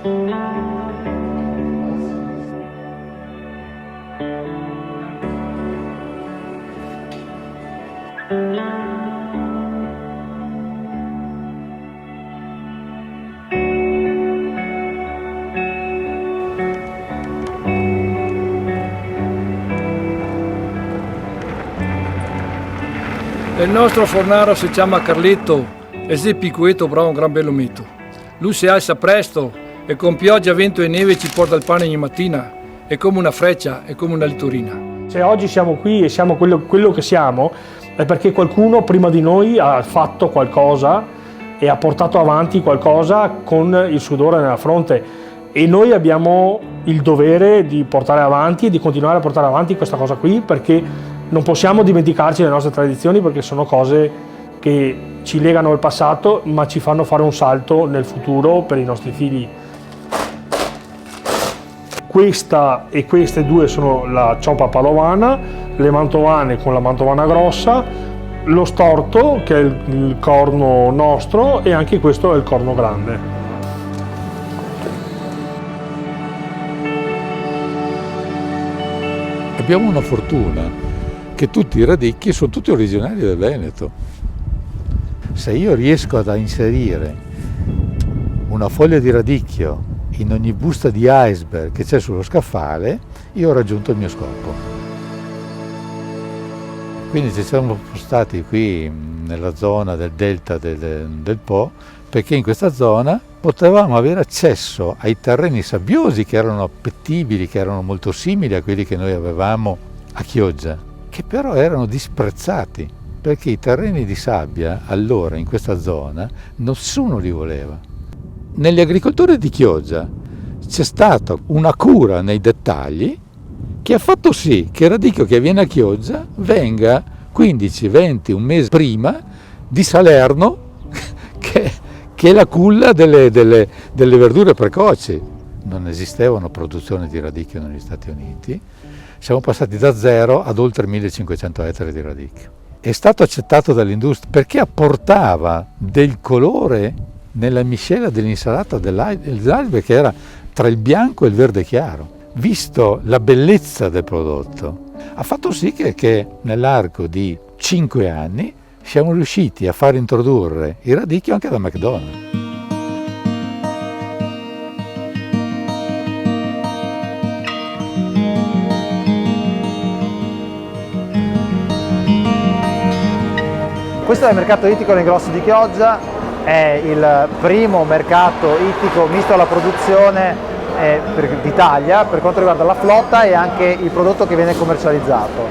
Il nostro fornaro si chiama Carletto e si picueto bravo un gran bello mito. Lui si alza presto e con pioggia, vento e neve ci porta il pane ogni mattina. È come una freccia, è come una litorina. Se oggi siamo qui e siamo quello che siamo è perché qualcuno prima di noi ha fatto qualcosa e ha portato avanti qualcosa con il sudore nella fronte e noi abbiamo il dovere di portare avanti e di continuare a portare avanti questa cosa qui, perché non possiamo dimenticarci delle nostre tradizioni, perché sono cose che ci legano al passato ma ci fanno fare un salto nel futuro per i nostri figli. Questa e queste due sono la cioppa padovana, le mantovane con la mantovana grossa, lo storto che è il corno nostro e anche questo è il corno grande. Abbiamo una fortuna, che tutti i radicchi sono tutti originari del Veneto. Se io riesco ad inserire una foglia di radicchio in ogni busta di iceberg che c'è sullo scaffale, io ho raggiunto il mio scopo. Quindi ci siamo spostati qui nella zona del delta del Po, perché in questa zona potevamo avere accesso ai terreni sabbiosi che erano appetibili, che erano molto simili a quelli che noi avevamo a Chioggia, che però erano disprezzati, perché i terreni di sabbia allora in questa zona nessuno li voleva. Negli agricoltori di Chioggia c'è stata una cura nei dettagli che ha fatto sì che il radicchio che viene a Chioggia venga 15, 20, un mese prima di Salerno, che è la culla delle verdure precoci. Non esistevano produzioni di radicchio negli Stati Uniti. Siamo passati da 0 ad oltre 1500 ettari di radicchio. È stato accettato dall'industria perché apportava del colore nella miscela dell'insalata dell'iceberg, che era tra il bianco e il verde chiaro. Visto la bellezza del prodotto, ha fatto sì che nell'arco di 5 anni siamo riusciti a far introdurre il radicchio anche da McDonald's. Questo è il mercato ittico nei Grossi di Chioggia, è il primo mercato ittico misto alla produzione d'Italia per quanto riguarda la flotta e anche il prodotto che viene commercializzato.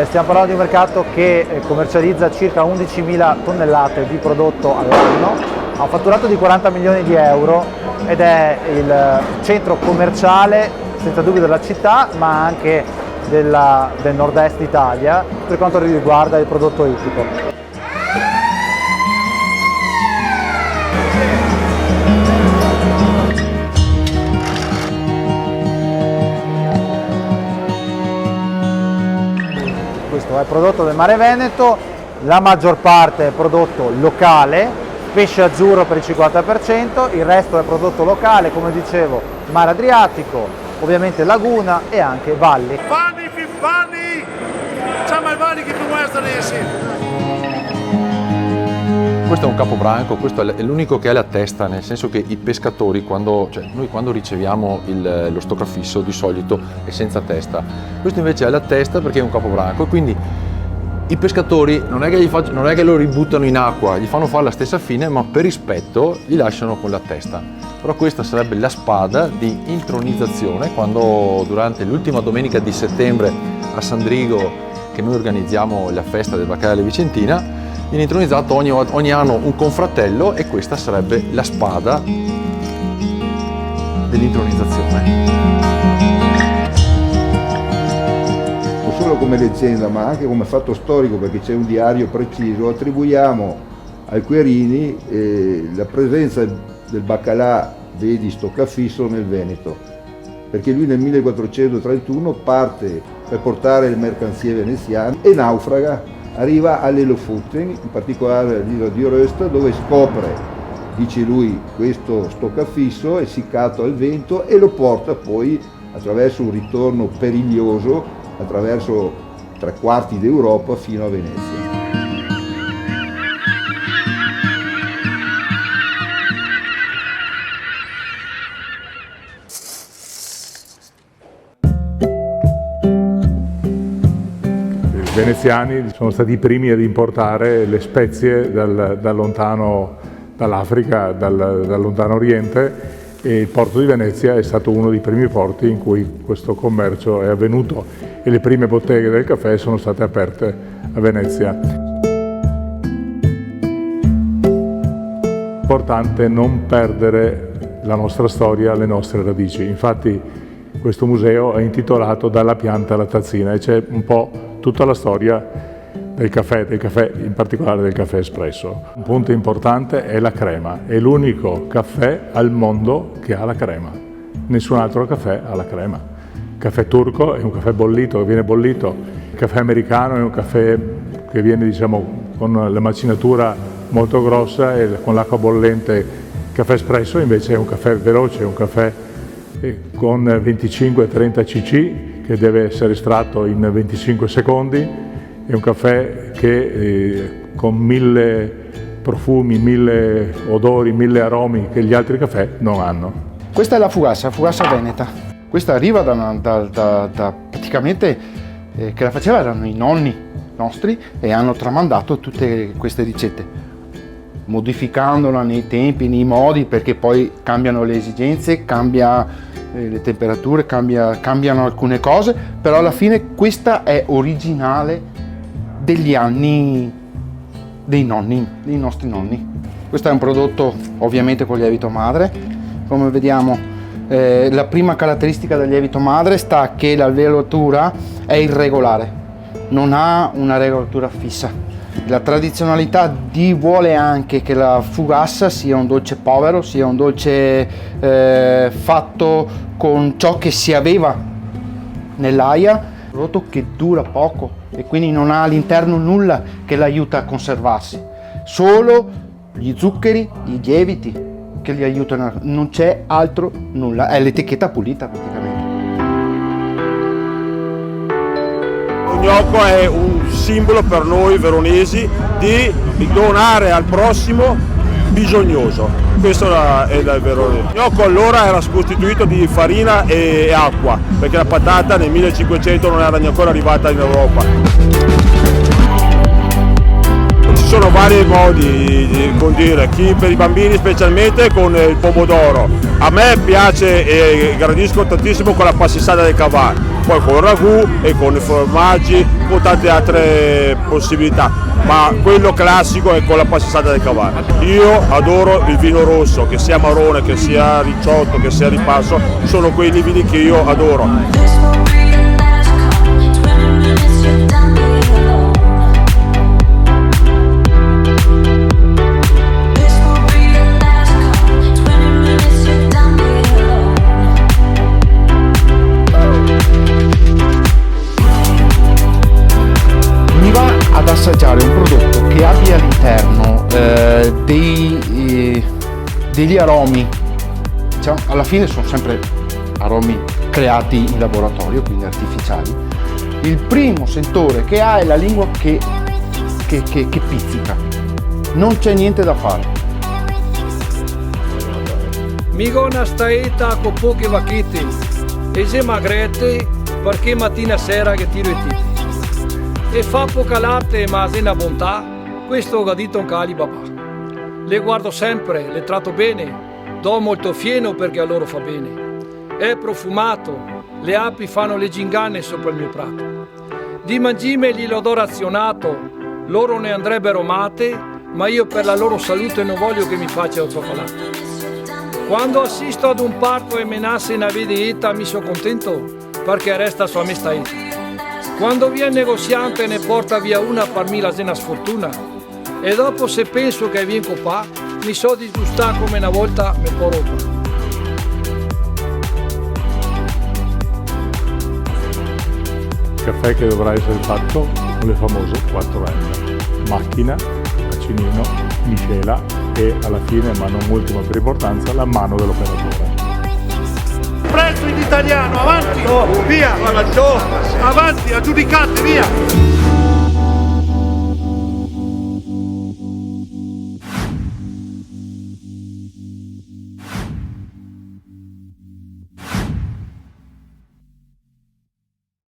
Stiamo parlando di un mercato che commercializza circa 11.000 tonnellate di prodotto all'anno, ha un fatturato di 40 milioni di euro ed è il centro commerciale senza dubbio della città ma anche del nord-est Italia per quanto riguarda il prodotto ittico. Questo è prodotto del Mare Veneto, la maggior parte è prodotto locale, pesce azzurro per il 50%, il resto è prodotto locale, come dicevo, Mare Adriatico, ovviamente laguna e anche valli. Questo è un capobranco, questo è l'unico che ha la testa, nel senso che i pescatori, noi quando riceviamo lo stoccafisso di solito è senza testa, questo invece ha la testa perché è un capobranco e quindi i pescatori non è che lo ributtano in acqua, gli fanno fare la stessa fine, ma per rispetto gli lasciano con la testa. Però questa sarebbe la spada di intronizzazione quando durante l'ultima domenica di settembre a Sandrigo, che noi organizziamo la festa del Baccalà Vicentina, viene intronizzato ogni anno un confratello e questa sarebbe la spada dell'intronizzazione. Non solo come leggenda ma anche come fatto storico, perché c'è un diario preciso, attribuiamo ai Querini la presenza del baccalà vedi stoccafisso nel Veneto, perché lui nel 1431 parte per portare le mercanzie veneziane e naufraga. Arriva alle Lofoten, in particolare all'isola di Røsta, dove scopre dice lui, questo stoccafisso, essiccato al vento, e lo porta poi attraverso un ritorno periglioso, attraverso 3/4 d'Europa fino a Venezia. I veneziani sono stati i primi ad importare le spezie da lontano, dall'Africa, dal lontano Oriente, e il porto di Venezia è stato uno dei primi porti in cui questo commercio è avvenuto e le prime botteghe del caffè sono state aperte a Venezia. È importante non perdere la nostra storia, le nostre radici. Infatti questo museo è intitolato Dalla pianta alla tazzina e c'è un po' tutta la storia del caffè, in particolare del caffè espresso. Un punto importante è la crema, è l'unico caffè al mondo che ha la crema, nessun altro caffè ha la crema. Il caffè turco è un caffè bollito, che viene bollito, il caffè americano è un caffè che viene, diciamo, con la macinatura molto grossa e con l'acqua bollente. Il caffè espresso invece è un caffè veloce, è un caffè con 25-30 cc che deve essere estratto in 25 secondi. È un caffè che con 1000 profumi, 1000 odori, 1000 aromi che gli altri caffè non hanno. Questa è la fugassa veneta. Questa arriva da praticamente che la facevano i nonni nostri e hanno tramandato tutte queste ricette, modificandola nei tempi, nei modi, perché poi cambiano le esigenze, cambia le temperature, cambiano alcune cose, però alla fine questa è originale degli anni dei nostri nonni. Questo è un prodotto ovviamente con lievito madre. Come vediamo, la prima caratteristica del lievito madre sta che la velatura è irregolare, non ha una regolatura fissa. La tradizionalità vuole anche che la fugassa sia un dolce povero, sia un dolce fatto con ciò che si aveva nell'aia, un prodotto che dura poco e quindi non ha all'interno nulla che l'aiuta a conservarsi, solo gli zuccheri, i lieviti che li aiutano, non c'è altro nulla, è l'etichetta pulita praticamente. Lo gnocco è un simbolo per noi veronesi di donare al prossimo bisognoso. Questo è il vero. Il gnocco allora era costituito di farina e acqua, perché la patata nel 1500 non era ancora arrivata in Europa. Ci sono vari modi di condire, chi per i bambini specialmente con il pomodoro. A me piace e gradisco tantissimo con la passissata del cavallo, poi con il ragù e con i formaggi, con tante altre possibilità, ma quello classico è con la passissata del cavallo. Io adoro il vino rosso, che sia marrone, che sia ricciotto, che sia ripasso, sono quei vini che io adoro. Ad assaggiare un prodotto che abbia all'interno degli aromi, diciamo, alla fine sono sempre aromi creati in laboratorio, quindi artificiali. Il primo sentore che ha è la lingua che pizzica, non c'è niente da fare. Migona staeta con poche vacchette e se magrette perché mattina sera che tiro i tipi. E fa poca latte ma se una bontà, questo ho gadito un cali papà. Le guardo sempre, le tratto bene, do molto fieno perché a loro fa bene. È profumato, le api fanno le gingane sopra il mio prato. Di mangime glielo do razionato, loro ne andrebbero mate, ma io per la loro salute non voglio che mi faccia il cioccolato. Quando assisto ad un parto e menasse una vedetta mi sono contento perché resta sua mestaeta. Quando viene il negoziante ne porta via una per me la cena sfortuna e dopo se penso che viene copà mi so disgustare come una volta me può roba. Il caffè che dovrà essere fatto con le famose 4M: macchina, macchinino, miscela e alla fine, ma non ultima per importanza, la mano dell'operatore. Prezzo in italiano, avanti, via, avanti, aggiudicate, via.